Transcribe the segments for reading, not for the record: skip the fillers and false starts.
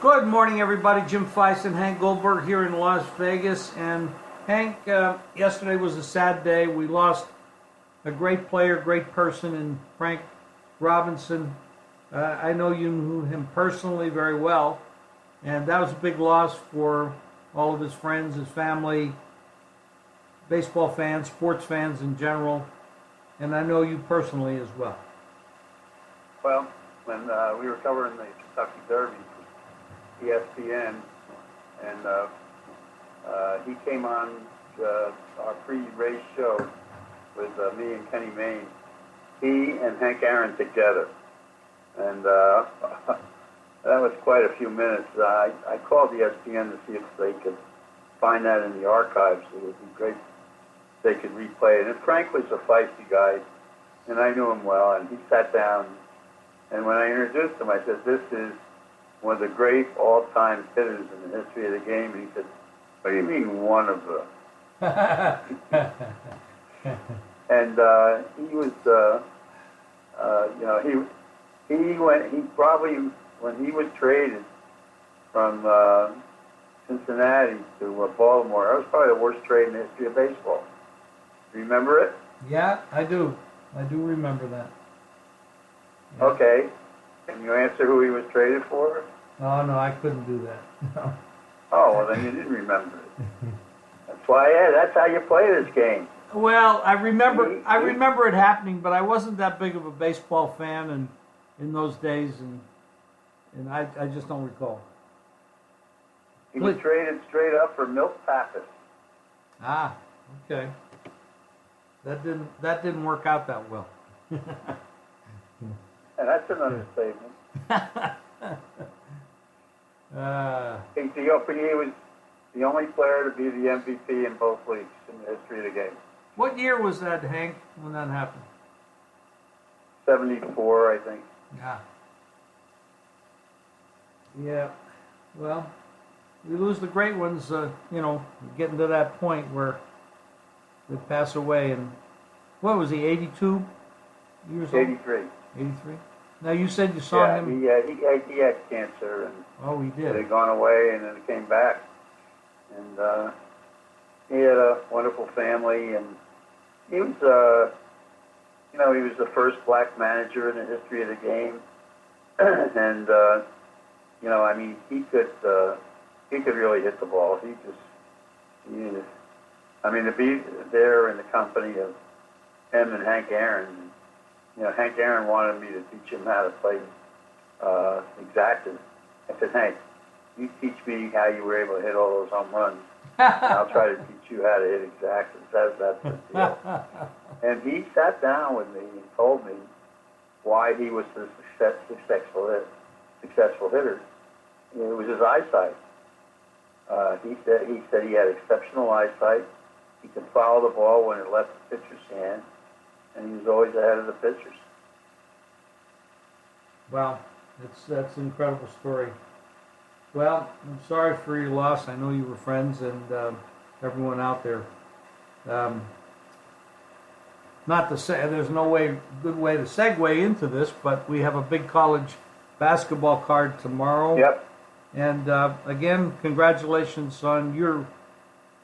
Good morning, everybody. Jim Feist and Hank Goldberg here in Las Vegas. And Hank, yesterday was a sad day. We lost a great player, great person in Frank Robinson. I know you knew him personally very well, and that was a big loss for all of his friends, his family, baseball fans, sports fans in general, and I know you personally as well. Well, when we were covering the Kentucky Derby for ESPN, and he came on our pre-race show with me and Kenny Mayne. He and Hank Aaron together, and that was quite a few minutes. I called ESPN to see if they could find that in the archives. It would be great if they could replay it. And Frank was a feisty guy, and I knew him well, and he sat down, and when I introduced him, I said, "This is one of the great all-time hitters in the history of the game." And he said, "What do you mean, one of the?" And he was, he probably, when he was traded from Cincinnati to Baltimore, that was probably the worst trade in the history of baseball. Remember it? Yeah, I do. I do remember that. Yeah. Okay. Can you answer who he was traded for? Oh, no, I couldn't do that. No. Oh, well, then you didn't remember it. That's why, that's how you play this game. Well, I remember it happening, but I wasn't that big of a baseball fan in those days, and I just don't recall. He was traded straight up for Milt Pappas. Ah, okay. That didn't work out that well. And that's an understatement. He was the only player to be the MVP in both leagues in the history of the game. What year was that, Hank, when that happened? 74, I think. Yeah. Yeah. Well, we lose the great ones, getting to that point where they pass away. And what was he, 82 years old? 83. 83? Now, you said you saw him. He had cancer, and he did. It had gone away, and then it came back. And he had a wonderful family, and he was, he was the first black manager in the history of the game. And he could really hit the ball. To be there in the company of him and Hank Aaron. Hank Aaron wanted me to teach him how to play exactas. I said, "Hank, you teach me how you were able to hit all those home runs, and I'll try to teach you how to hit exactas." That's the deal. And he sat down with me and told me why he was a successful hitter. It was his eyesight. He said he had exceptional eyesight. He could follow the ball when it left the pitcher's hand, and he was always ahead of the pitchers. Wow, that's an incredible story. Well, I'm sorry for your loss. I know you were friends and everyone out there. Not to say there's no good way to segue into this, but we have a big college basketball card tomorrow. Yep. And again, congratulations on your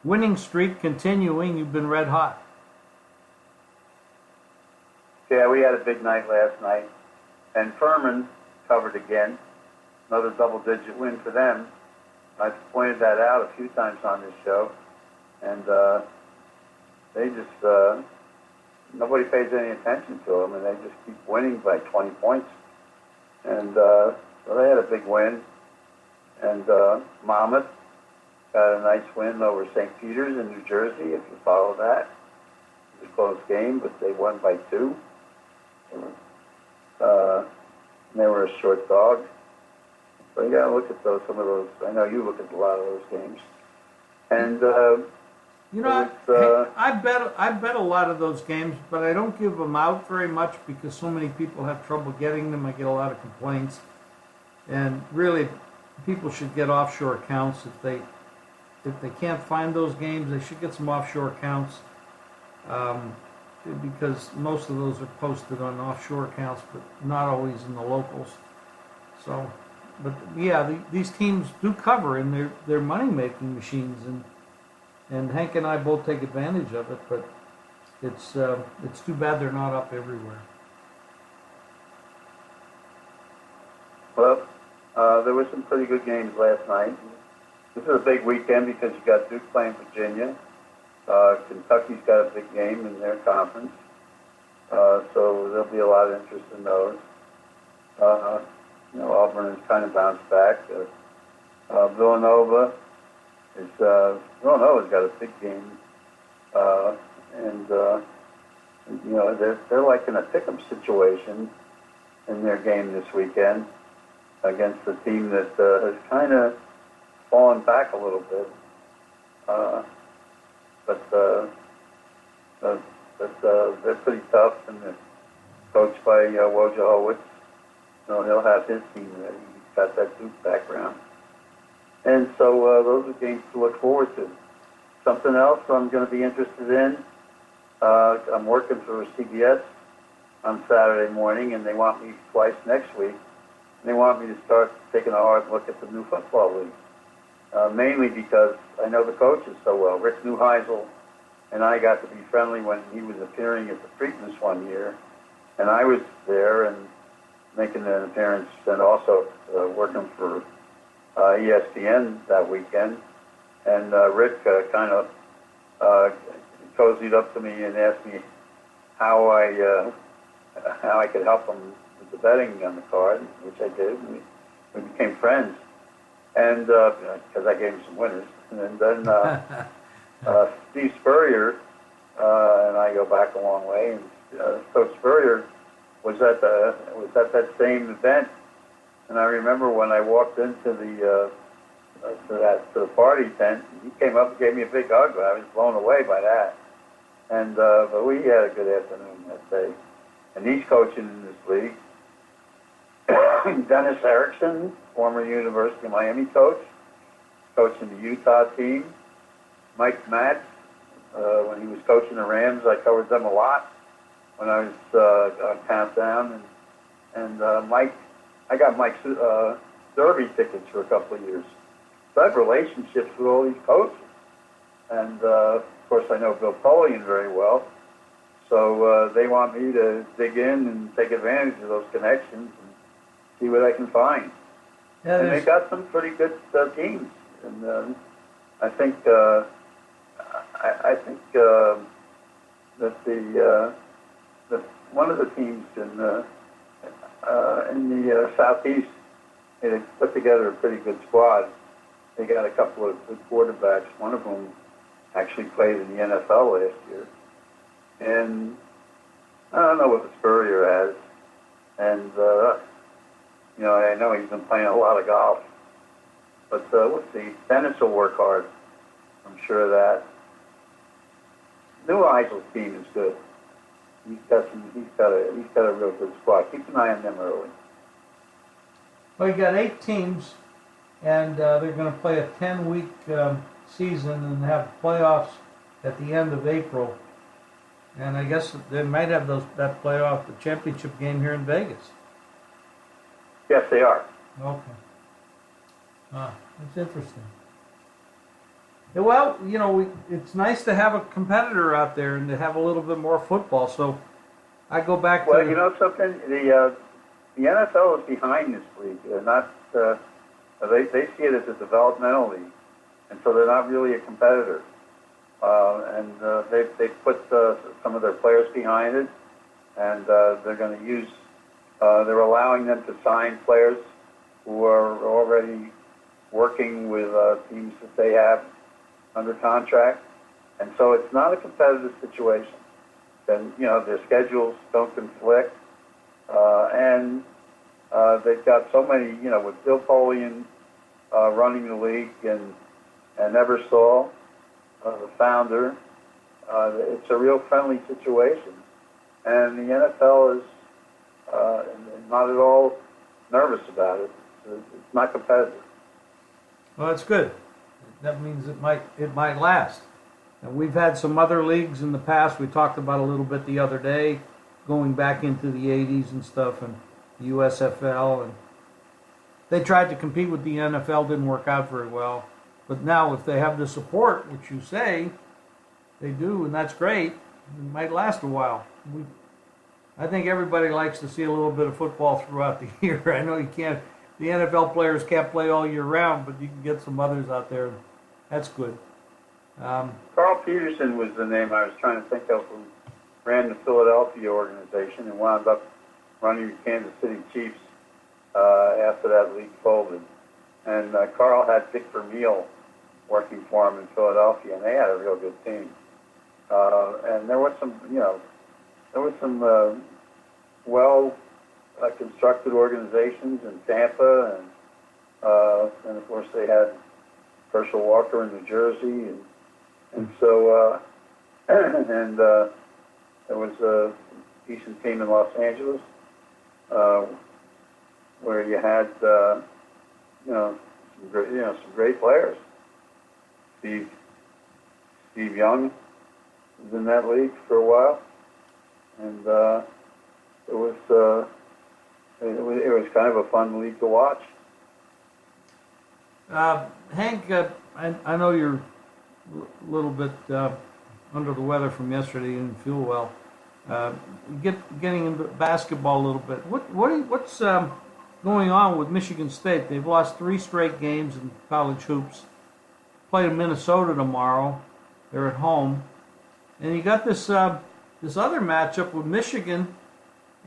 winning streak continuing. You've been red hot. Yeah, we had a big night last night. And Furman covered again. Another double-digit win for them. I've pointed that out a few times on this show. And they just, nobody pays any attention to them, and they just keep winning by 20 points. And so they had a big win. And Monmouth got a nice win over St. Peter's in New Jersey, if you follow that. It was a close game, but they won by 2. They were a short dog. So you got to look at some of those. I know you look at a lot of those games. And I bet a lot of those games, but I don't give them out very much because so many people have trouble getting them. I get a lot of complaints, and really, people should get offshore accounts if they can't find those games. They should get some offshore accounts. Because most of those are posted on offshore accounts, but not always in the locals. So yeah, these teams do cover, and they're money making machines, and Hank and I both take advantage of it. But it's too bad they're not up everywhere. Well, there were some pretty good games last night. This is a big weekend because you got Duke playing Virginia. Kentucky's got a big game in their conference, so there'll be a lot of interest in those. Auburn has kind of bounced back. Villanova's got a big game, and they're like in a pick'em situation in their game this weekend against a team that has kind of fallen back a little bit. But they're pretty tough, and they're coached by Wojciechowicz. He'll have his team ready. He's got that Duke background. And so those are games to look forward to. Something else I'm going to be interested in, I'm working for CBS on Saturday morning, and they want me twice next week. And they want me to start taking a hard look at the new football league, mainly because I know the coaches so well. Rick Neuheisel and I got to be friendly when he was appearing at the Preakness one year, and I was there and making an appearance, and also working for ESPN that weekend. And Rick kind of cozied up to me and asked me how I could help him with the betting on the card, which I did. We became friends, and because I gave him some winners. And then Steve Spurrier and I go back a long way, and Coach Spurrier was at that same event. And I remember when I walked into the party tent, he came up and gave me a big hug. I was blown away by that. And but we had a good afternoon that day. And he's coaching in this league. Dennis Erickson, former University of Miami coach, coaching the Utah team. Mike Matz, when he was coaching the Rams, I covered them a lot when I was on Countdown. And Mike, I got Mike's Derby tickets for a couple of years. So I have relationships with all these coaches. And, of course, I know Bill Polian very well. So they want me to dig in and take advantage of those connections and see what I can find. Yeah, and they got some pretty good teams. And I think that the one of the teams in the Southeast, they put together a pretty good squad. They got a couple of good quarterbacks. One of them actually played in the NFL last year. And I don't know what the Spurrier has. And, I know he's been playing a lot of golf. But we'll see. Dennis will work hard. I'm sure of that. Neuheisel's team is good. He's got a real good squad. Keep an eye on them early. Well, you got 8 teams, and they're going to play a 10-week season and have playoffs at the end of April. And I guess they might have that playoff, the championship game here in Vegas. Yes, they are. Okay. That's interesting. Yeah, well, it's nice to have a competitor out there and to have a little bit more football. So I go back to... Well, you know something? The NFL is behind this league. They're not... they see it as a developmental league, and so they're not really a competitor. And they put some of their players behind it, and they're going to use... they're allowing them to sign players who are already working with teams that they have under contract, and so it's not a competitive situation. Then their schedules don't conflict, and they've got so many. With Bill Polian running the league and Eversole, the founder, it's a real friendly situation, and the NFL is not at all nervous about it. It's not competitive. Well, that's good. That means it might last. And we've had some other leagues in the past. We talked about a little bit the other day, going back into the 80s and stuff, and the USFL, and they tried to compete with the NFL, didn't work out very well. But now, if they have the support, which you say they do, and that's great, it might last a while. I think everybody likes to see a little bit of football throughout the year. I know you can't, the NFL players can't play all year round, but you can get some others out there. That's good. Carl Peterson was the name I was trying to think of, who ran the Philadelphia organization and wound up running the Kansas City Chiefs after that league folded. And Carl had Dick Vermeil working for him in Philadelphia, and they had a real good team. And there was some, well constructed organizations in Tampa, and of course they had Herschel Walker in New Jersey, and so there was a decent team in Los Angeles where you had some great players. Steve Young was in that league for a while, and it was kind of a fun league to watch. Hank, I know you're a little bit under the weather from yesterday. You didn't feel well. Getting into basketball a little bit. What's going on with Michigan State? They've lost 3 straight games in college hoops. Play in Minnesota tomorrow. They're at home, and you got this other matchup with Michigan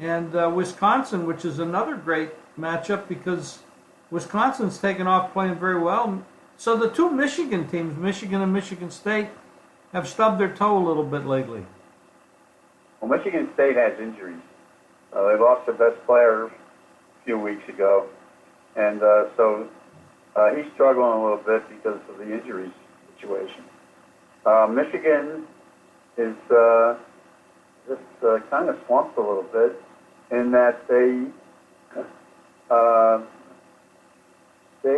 and Wisconsin, which is another great matchup because Wisconsin's taken off playing very well. So the 2 Michigan teams, Michigan and Michigan State, have stubbed their toe a little bit lately. Well, Michigan State has injuries. They lost their best player a few weeks ago, and so he's struggling a little bit because of the injuries situation. Michigan is just kind of slumped a little bit in that they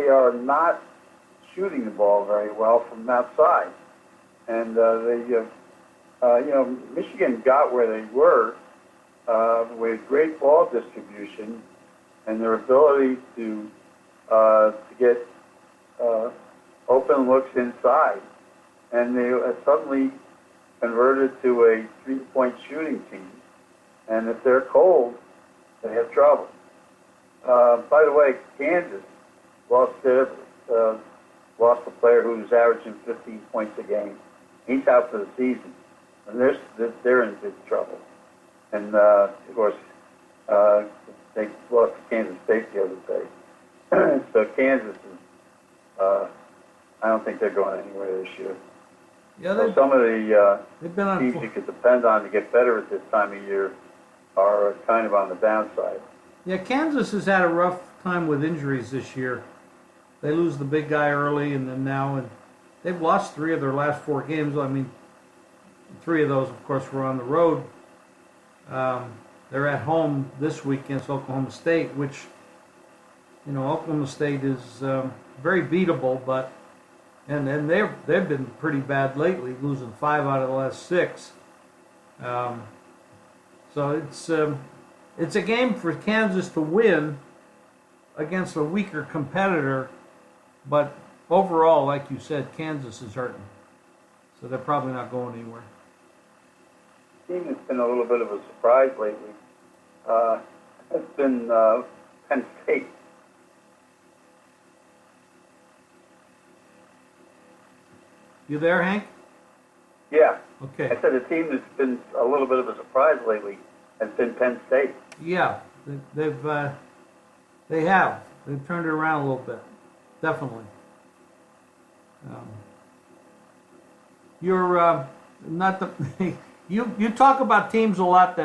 are not shooting the ball very well from outside, and Michigan got where they were with great ball distribution and their ability to get open looks inside, and they suddenly converted to a 3-point shooting team. And if they're cold, they have trouble. By the way, Kansas lost a player who was averaging 15 points a game. He's out for the season, and they're in big trouble. And of course, they lost to Kansas State the other day. So Kansas is, I don't think they're going anywhere this year. Yeah, so some of the teams you could depend on to get better at this time of year are kind of on the downside. Yeah, Kansas has had a rough time with injuries this year. They lose the big guy early, and then now, and they've lost 3 of their last 4 games. I mean, 3 of those, of course, were on the road. They're at home this week against Oklahoma State, which, Oklahoma State is very beatable, but and they've been pretty bad lately, losing 5 out of the last 6. So it's a game for Kansas to win against a weaker competitor, but overall, like you said, Kansas is hurting, so they're probably not going anywhere. Team that's been a little bit of a surprise lately has been Penn State. You there, Hank? Yeah. Okay. I said the team that's been a little bit of a surprise lately has been Penn State. Yeah, they have. They've turned it around a little bit, definitely. You're not the you talk about teams a lot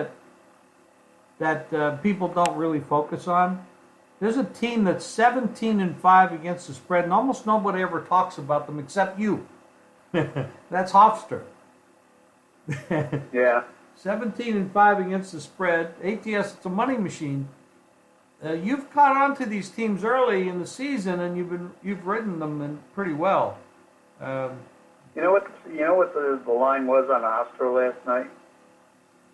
that people don't really focus on. There's a team that's 17-5 against the spread, and almost nobody ever talks about them except you. That's Hofstra. Yeah. 17-5 against the spread. ATS, it's a money machine. You've caught on to these teams early in the season, and you've ridden them pretty well. You know what the line was on Hofstra last night?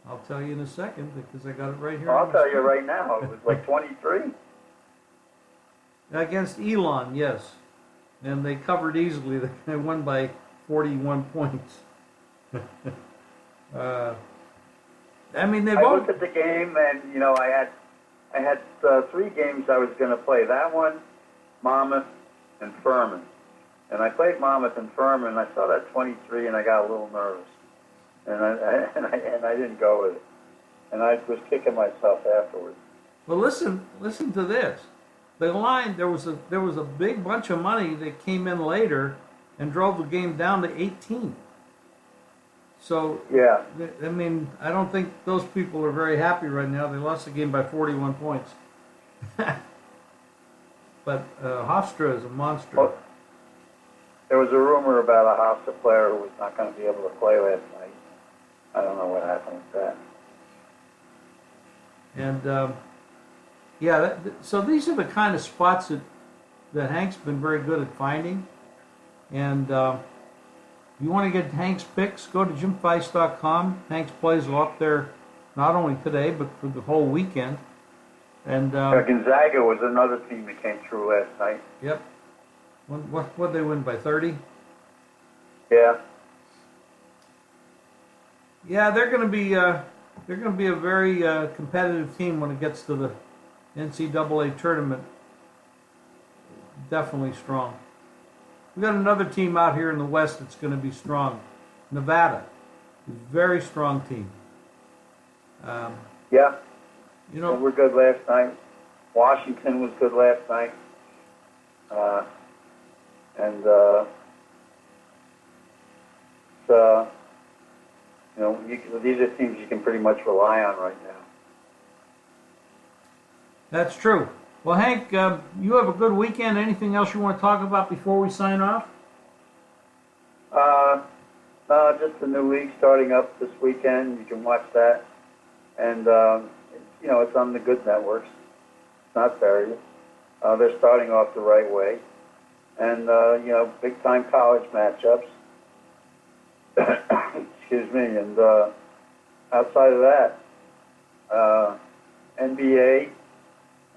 I'll tell you in a second because I got it right here. I'll tell you right now. It was like 23. Against Elon, yes. And they covered easily. They won by 41 points. I mean, they've I all... looked at the game, and I had 3 games I was going to play. That one, Monmouth, and Furman. And I played Monmouth and Furman, and I saw that 23, and I got a little nervous, and I didn't go with it, and I was kicking myself afterwards. Well, listen to this. The line, there was a big bunch of money that came in later and drove the game down to 18. So Yeah. I mean, I don't think those people are very happy right now. They lost the game by 41 points. But Hofstra is a monster. Well, there was a rumor about a Hofstra player who was not going to be able to play last night. I don't know what happened with that. And yeah, so these are the kind of spots that Hank's been very good at finding. And if you want to get Hank's picks, go to jimfeist.com. Hank's plays are up there not only today, but for the whole weekend. And Gonzaga was another team that came through last night. Yep. What they win by 30? Yeah. Yeah, they're going to be a very competitive team when it gets to the NCAA tournament. Definitely strong. We got another team out here in the West that's going to be strong. Nevada, a very strong team. Yeah. You know, they were good last night. Washington was good last night. These are teams you can pretty much rely on right now. that's true. Well, Hank, you have a good weekend. Anything else you want to talk about before we sign off? Just the new league starting up this weekend. You can watch that. And, it's on the good networks. It's not buried. They're starting off the right way. And, big-time college matchups. Excuse me. And outside of that, NBA,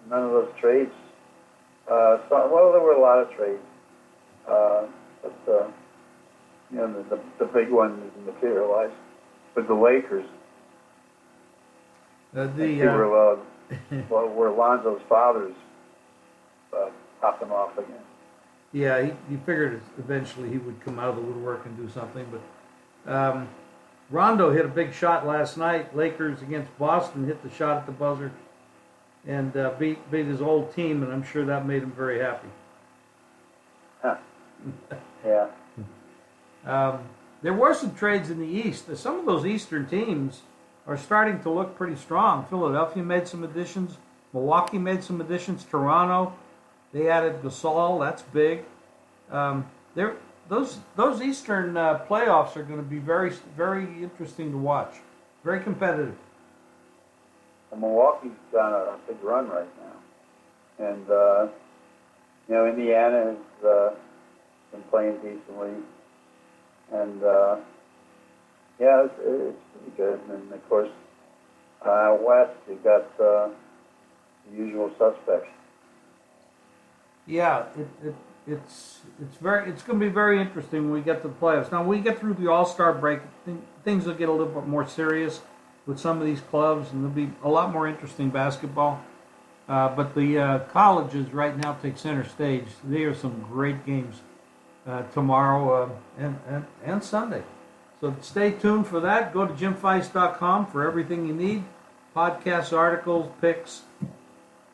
none of those trades. There were a lot of trades. But the big one didn't materialize with the Lakers. Where Lonzo's father's popping off again. Yeah, he figured eventually he would come out of the woodwork and do something. But Rondo hit a big shot last night. Lakers against Boston hit the shot at the buzzer and beat his old team, and I'm sure that made him very happy. Huh. Yeah. There were some trades in the East. Some of those Eastern teams are starting to look pretty strong. Philadelphia made some additions. Milwaukee made some additions. Toronto, they added Gasol. That's big. Those Eastern playoffs are going to be very, very interesting to watch. Very competitive. And Milwaukee's on a big run right now. And, Indiana has been playing decently. And, it's pretty good. And, of course, out west, you've got the usual suspects. Yeah, it's going to be very interesting when we get to the playoffs. Now, when we get through the All-Star break, things will get a little bit more serious with some of these clubs, and there'll be a lot more interesting basketball. But the colleges right now take center stage. There are some great games tomorrow and Sunday. So stay tuned for that. Go to jimfeist.com for everything you need. Podcasts, articles, picks.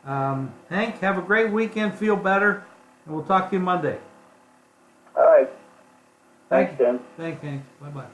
Hank, have a great weekend. Feel better. And we'll talk to you Monday. All right. Thanks, Tim. Thanks, Hank. Bye-bye.